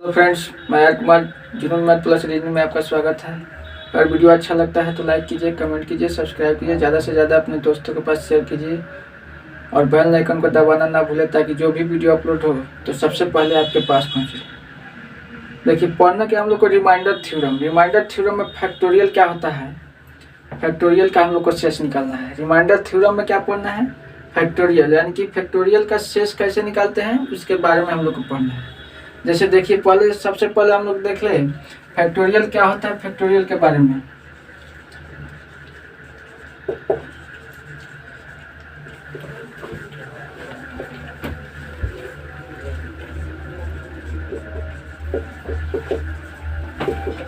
तो फ्रेंड्स, मैं आर कुमार जुनून मैथ प्लस रीजनिंग में आपका स्वागत है। अगर वीडियो अच्छा लगता है तो लाइक कीजिए, कमेंट कीजिए, सब्सक्राइब कीजिए, ज़्यादा से ज़्यादा अपने दोस्तों के पास शेयर कीजिए और बेल आइकन को दबाना ना भूलें ताकि जो भी वीडियो अपलोड हो तो सबसे पहले आपके पास पहुँचे। देखिए, पढ़ना क्या हम लोग को रिमाइंडर थ्योरम में फैक्टोरियल क्या होता है, फैक्टोरियल का हम लोग को शेष निकालना है। रिमाइंडर थ्योरम में क्या पढ़ना है, फैक्टोरियल, यानी कि फैक्टोरियल का शेष कैसे निकालते हैं उसके बारे में हम लोग को पढ़ना है। जैसे देखिए, सबसे पहले हम लोग देख लें फैक्टोरियल क्या होता है। फैक्टोरियल के बारे में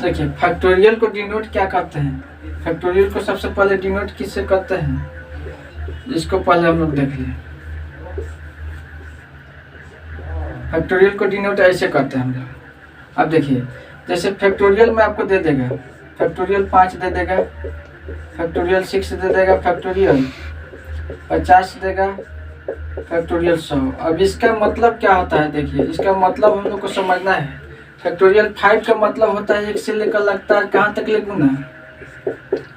देखिए, फैक्टोरियल को डिनोट क्या करते हैं। फैक्टोरियल को सबसे पहले डिनोट किससे करते हैं, इसको पहले हम लोग देख लें। फैक्टोरियल को डिनोट ऐसे करते हैं हम लोग। अब देखिए, जैसे फैक्टोरियल में आपको दे देगा फैक्टोरियल 5 दे देगा, फैक्टोरियल 6 दे देगा, फैक्टोरियल 50 देगा, फैक्टोरियल 100। अब इसका मतलब क्या होता है, देखिए इसका मतलब हम लोग को समझना है। फैक्टोरियल 5 का मतलब होता है 1 से लेकर लगातार कहाँ तक ले गुना,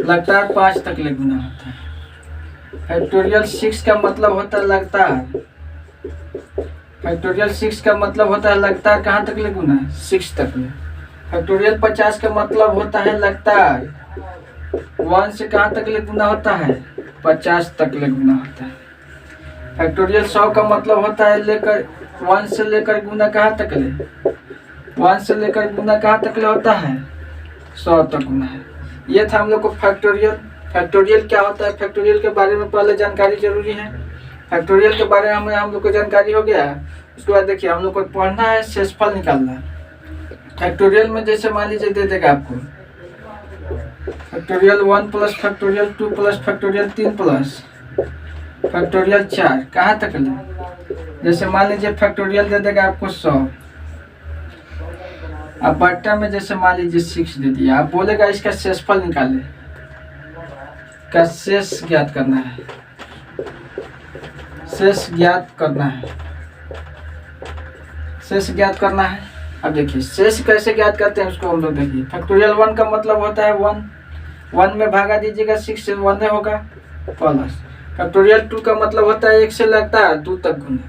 लगातार 5 तक ले गुना होता है। फैक्टोरियल 6 का मतलब होता है लगातार, फैक्टोरियल 6 का मतलब होता है लगातार कहाँ तक ले गुना, 6 तक ले। फैक्टोरियल 50 का मतलब होता है लगातार 1 से कहाँ तक ले गुना होता है, 50 तक ले गुना होता है। फैक्टोरियल 100 का मतलब होता है लेकर 1 से लेकर गुना कहाँ तक ले, 1 से लेकर गुना कहाँ तक ले होता है, 100 तक गुना है। ये था हम लोग को फैक्टोरियल। फैक्टोरियल क्या होता है, फैक्टोरियल के बारे में पहले जानकारी जरूरी है। फैक्टोरियल के बारे में हम लोग को जानकारी हो गया। उसके बाद देखिए, हम लोग को पढ़ना है शेषफल निकालना है। फैक्टोरियल में जैसे मान लीजिए दे देगा आपको factorial 1 plus factorial 2 plus factorial 3 plus factorial 4 कहाँ तक ले। जैसे मान लीजिए फैक्टोरियल दे देगा आपको 100, अब बट्टा में जैसे मान लीजिए 6 दे दिया, आप बोलेगा इसका शेषफल निकाले, का शेष ज्ञात करना है, शेष ज्ञात करना है, शेष ज्ञात करना है। अब देखिए शेष कैसे ज्ञात करते हैं उसको हम लोग देखिए। फैक्टोरियल 1 का मतलब होता है 1 में भागा दीजिएगा 6 से 1 होगा प्लस। फैक्टोरियल 2 का मतलब होता है 1 से लगता है 2 तक गुना,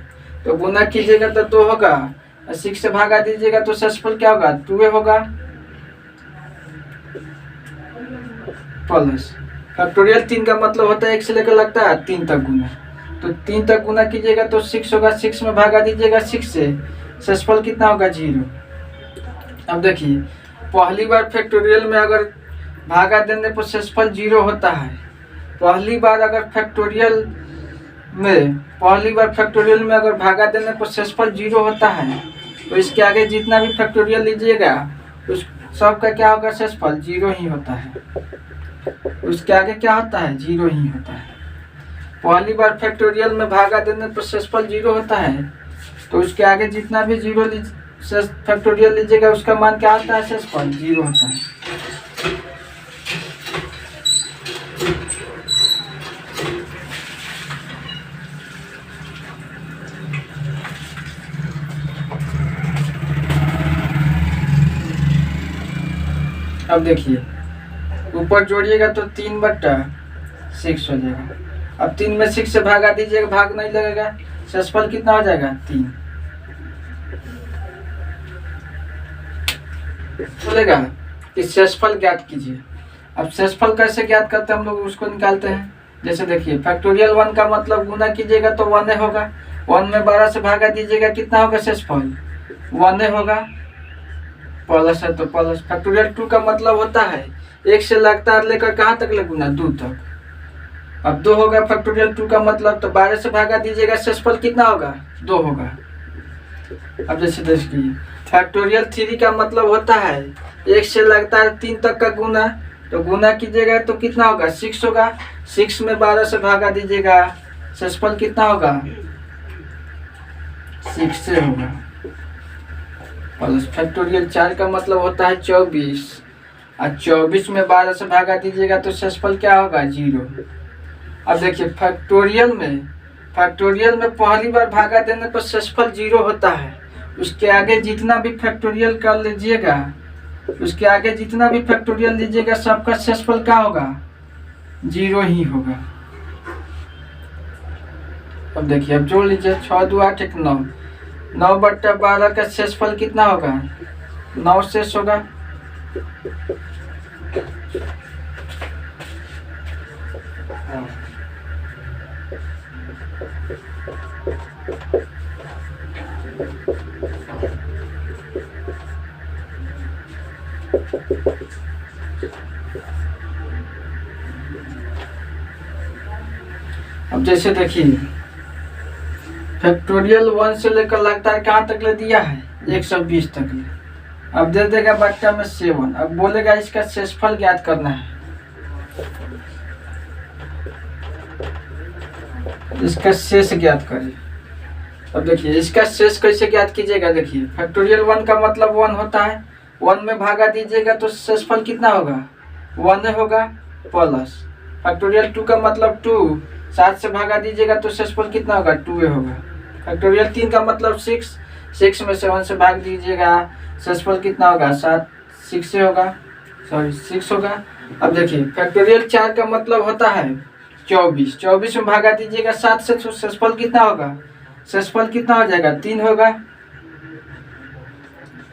तो गुना कीजिएगा तो 2 होगा, 6 से भागा दीजिएगा तो शेषफल क्या होगा, 2 होगा प्लस। फैक्टोरियल 3 का मतलब होता है 1 से लेकर लगता है 3 तक गुना, तो 3 तक गुना कीजिएगा तो 6 होगा, 6 में भागा दीजिएगा 6 से, शेषफल कितना होगा, 0। अब देखिए, पहली बार फैक्टोरियल में अगर भागा देने पर शेषफल 0 होता है, पहली बार फैक्टोरियल में अगर भागा देने पर शेषफल 0 होता है तो इसके आगे जितना भी फैक्टोरियल लीजिएगा उस सब का क्या होगा, शेषफल 0 ही होता है। उसके आगे क्या होता है, 0 ही होता है। पहली बार फैक्टोरियल में भागा देने पर शेषफल 0 होता है तो उसके आगे जितना भी 0 फैक्टोरियल लीजिएगा उसका मान क्या होता है, शेषफल 0 होता है। अब देखिए, ऊपर जोड़िएगा तो 3/6 हो जाएगा। अब 3 में 6 से भागा दीजिएगा, भाग नहीं लगेगा, शेषफल कितना हो जाएगा, 3 बोलेगा कि शेषफल ज्ञात कीजिए। अब शेषफल कैसे ज्ञात करते हैं हम लोग उसको निकालते हैं। जैसे देखिए, फैक्टोरियल 1 का मतलब गुना कीजिएगा तो 1 होगा, 1 में 12 से भागा दीजिएगा कितना होगा, शेषफल 1 होगा प्लस है तो प्लस। फैक्टोरियल 2 का मतलब होता है 1 से लगातार लेकर कहाँ तक ले गुना, 2 तक। अब 2 होगा फैक्टोरियल 2 का मतलब, तो 12 से भागा दीजिएगा, शेषफल कितना होगा, 2 होगा। अब जैसे देखिए, फैक्टोरियल 3 का मतलब होता है 1 से लगातार 3 तक का गुना, तो गुना कीजिएगा तो कितना होगा, 6 होगा, 6 में 12 से भागा दीजिएगा, शेषफल कितना होगा, 6 से होगा प्लस। फैक्टोरियल 4 का मतलब होता है 24, और 24 में 12 से भागा दीजिएगा तो शेषफल क्या होगा, 0। अब देखिए, फैक्टोरियल में पहली बार भागा देने पर शेषफल 0 होता है, उसके आगे जितना भी फैक्टोरियल कर लीजिएगा, उसके आगे जितना भी फैक्टोरियल लीजिएगा सबका शेषफल क्या होगा, 0 ही होगा। अब देखिए, अब जोड़ लीजिए, 6 2 8 1 9, 9/12 का शेषफल कितना होगा, 9 शेष होगा। अब जैसे देखिए, फैक्टोरियल 1 से लेकर लगता है कहाँ तक ले दिया है, 120 तक ले। अब दे देगा बट्टा में 7। अब बोलेगा इसका शेषफल ज्ञात करना है, इसका शेष ज्ञात करिए। अब देखिए, इसका शेष कैसे ज्ञात कीजिएगा, देखिए फैक्टोरियल 1 का मतलब 1 होता है, 1 में भागा दीजिएगा तो शेषफल कितना होगा, 1 होगा, प्लस फैक्टोरियल 2 का मतलब 2, 7 से भागा दीजिएगा तो शेषफल कितना होगा, 2 होगा। फैक्टोरियल 3 का मतलब 6, 6 में 7 से भाग दीजिएगा, शेषफल कितना होगा, 7 6 होगा, सॉरी 6 होगा। अब देखिए, फैक्टोरियल 4 का मतलब होता है 24, 24 में भागा दीजिएगा 7 से तो शेषफल कितना होगा, शेषफल कितना हो जाएगा, 3 होगा,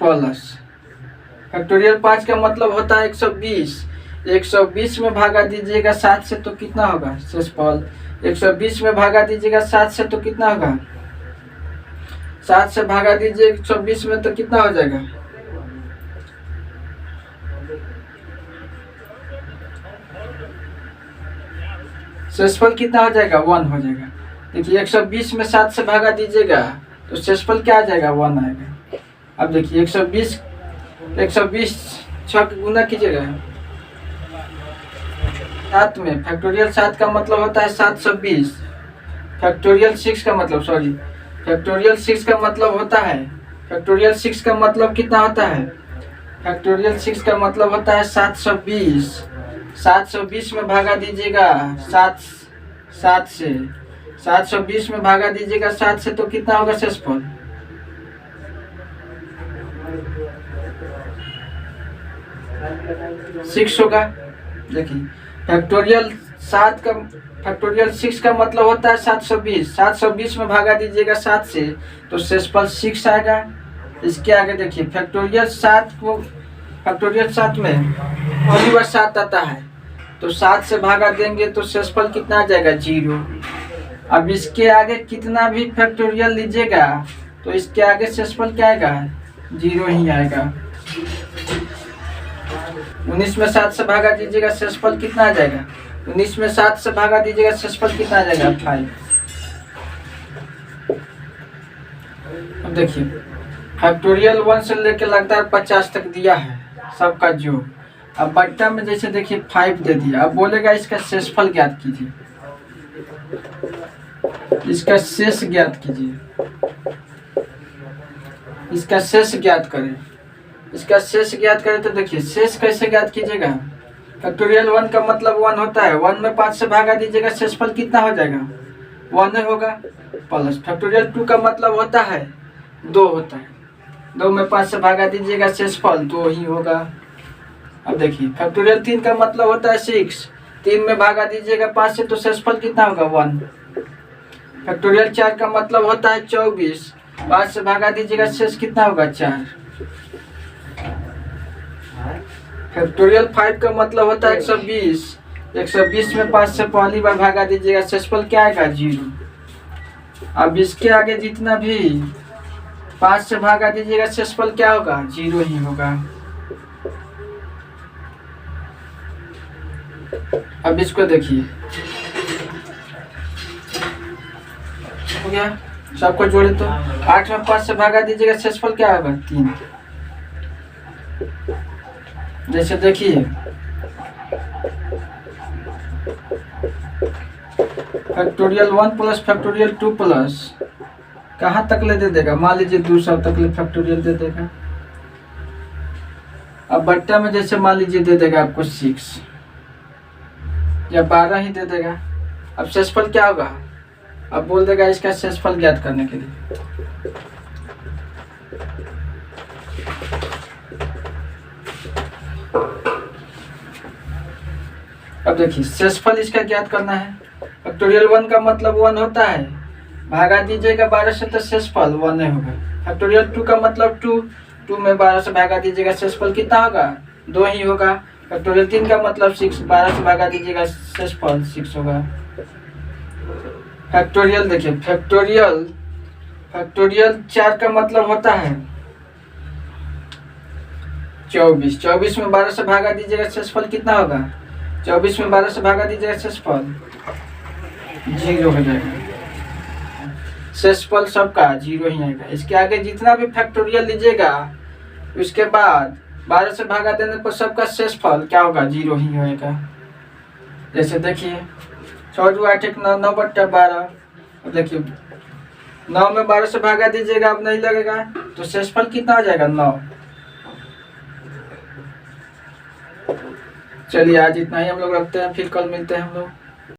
प्लस फैक्टोरियल 5 का मतलब होता है 120, 120 में भागा दीजिएगा 7 से तो कितना होगा शेषफल, 120 में भागा दीजिएगा 7 से तो कितना होगा, 7 से भागा दीजिए 120 में तो कितना हो जाएगा, शेषफल कितना हो जाएगा, 1 हो जाएगा। देखिए 120 में 7 से भागा दीजिएगा तो शेषफल क्या आ जाएगा, 1 आएगा। अब देखिए 120 6 गुना कीजिएगा 7 में, फैक्टोरियल 7 का मतलब होता है 720, फैक्टोरियल 6 का मतलब फैक्टोरियल 6 का मतलब होता है, फैक्टोरियल 6 का मतलब कितना होता है, फैक्टोरियल 6 का मतलब होता है 720, 720 में भागा दीजिएगा 7 से, 720 में भागा दीजिएगा 7 से तो कितना होगा शेषफल, 6 होगा। देखिए फैक्टोरियल 6 का मतलब होता है 720, 720 में भागा दीजिएगा 7 से तो शेषफल 6 आएगा। इसके आगे देखिए, फैक्टोरियल 7 में पहली बार 7 आता है तो 7 से भागा देंगे तो शेषफल कितना आ जाएगा, 0। अब इसके आगे कितना भी फैक्टोरियल लीजिएगा तो इसके आगे शेषफल क्या आएगा, 0 ही आएगा। 19 में 7 से भागा दीजिएगा शेषफल कितना आ जाएगा, 19 में 7 से भागा दीजिएगा शेषफल कितना आ जाएगा, 5। अब देखिए, फैक्टोरियल 1 से लेके लगता है 50 तक दिया है सबका जो। अब बट्टा में जैसे देखिए 5 दे दिया, अब बोलेगा इसका शेषफल ज्ञात कीजिए, इसका शेष ज्ञात कीजिए, इसका शेष ज्ञात करें, इसका शेष ज्ञात करें तो देखिए शेष कैसे ज्ञात कीजिएगा, फैक्टोरियल 1 का मतलब 1 होता है, 1 में 5 से भागा दीजिएगा शेषफल कितना हो जाएगा, 1 होगा, प्लस फैक्टोरियल 2 का मतलब होता है 2 होता है, 2 में 5 से भागा दीजिएगा शेषफल 2 ही होगा। अब देखिए फैक्टोरियल 3 का मतलब होता है 6, 3 में भागा दीजिएगा 5 से तो शेषफल कितना होगा, 1। फैक्टोरियल 4 का मतलब होता है 24, 5 से भागा दीजिएगा शेष कितना होगा, 4। फैक्टोरियल 5 का मतलब होता है 120, 120 में 5 से पहली बार भागा दीजिएगा शेषफल क्या आएगा, 0। अब इसके आगे जितना भी 5 से भागा दीजिएगा शेषफल क्या होगा, 0 ही होगा। अब इसको देखिए, हो गया, सबको जोड़े तो 8 में 5 से भागा दीजिएगा शेषफल क्या होगा, 3। जैसे देखिए फैक्टोरियल 1 प्लस फैक्टोरियल 2 प्लस कहाँ तक ले दे देगा, मान लीजिए 200 तक ले फैक्टोरियल दे देगा। अब बट्टा में जैसे मान लीजिए दे देगा आपको 6 या 12 ही दे देगा। अब शेषफल क्या होगा, अब बोल देगा इसका शेषफल ज्ञात करने के लिए। अब देखिए शेषफल इसका ज्ञात करना है। फैक्टोरियल 1 का मतलब 1 होता है, भागा दीजिएगा 12 से तो शेषफल 1 होगा। फैक्टोरियल 2 का मतलब 2 में 12 से भागा दीजिएगा, शेषफल कितना होगा 2 ही होगा। फैक्टोरियल 3 का मतलब 6, 12 से भागा दीजिएगा, शेषफल 6 होगा। फैक्टोरियल देखिए, फैक्टोरियल 4 का मतलब होता है 24, 24 में 12 से भागा दीजिएगा, शेषफल कितना होगा 24 में 12 से भागा दीजिएगा, शेषफल 0 हो जाएगा। शेषफल सबका 0 ही आएगा। इसके आगे जितना भी फैक्टोरियल लीजिएगा उसके बाद 12 से भागा देने पर सबका शेषफल क्या होगा 0 ही होएगा। जैसे देखिए 6 2 8 1 9 9/12। अब देखिए 9 में 12 से भागा दीजिएगा, अब नहीं लगेगा तो शेषफल कितना हो जाएगा 9। चलिए आज इतना ही हम लोग रखते हैं, फिर कल मिलते हैं हम लोग।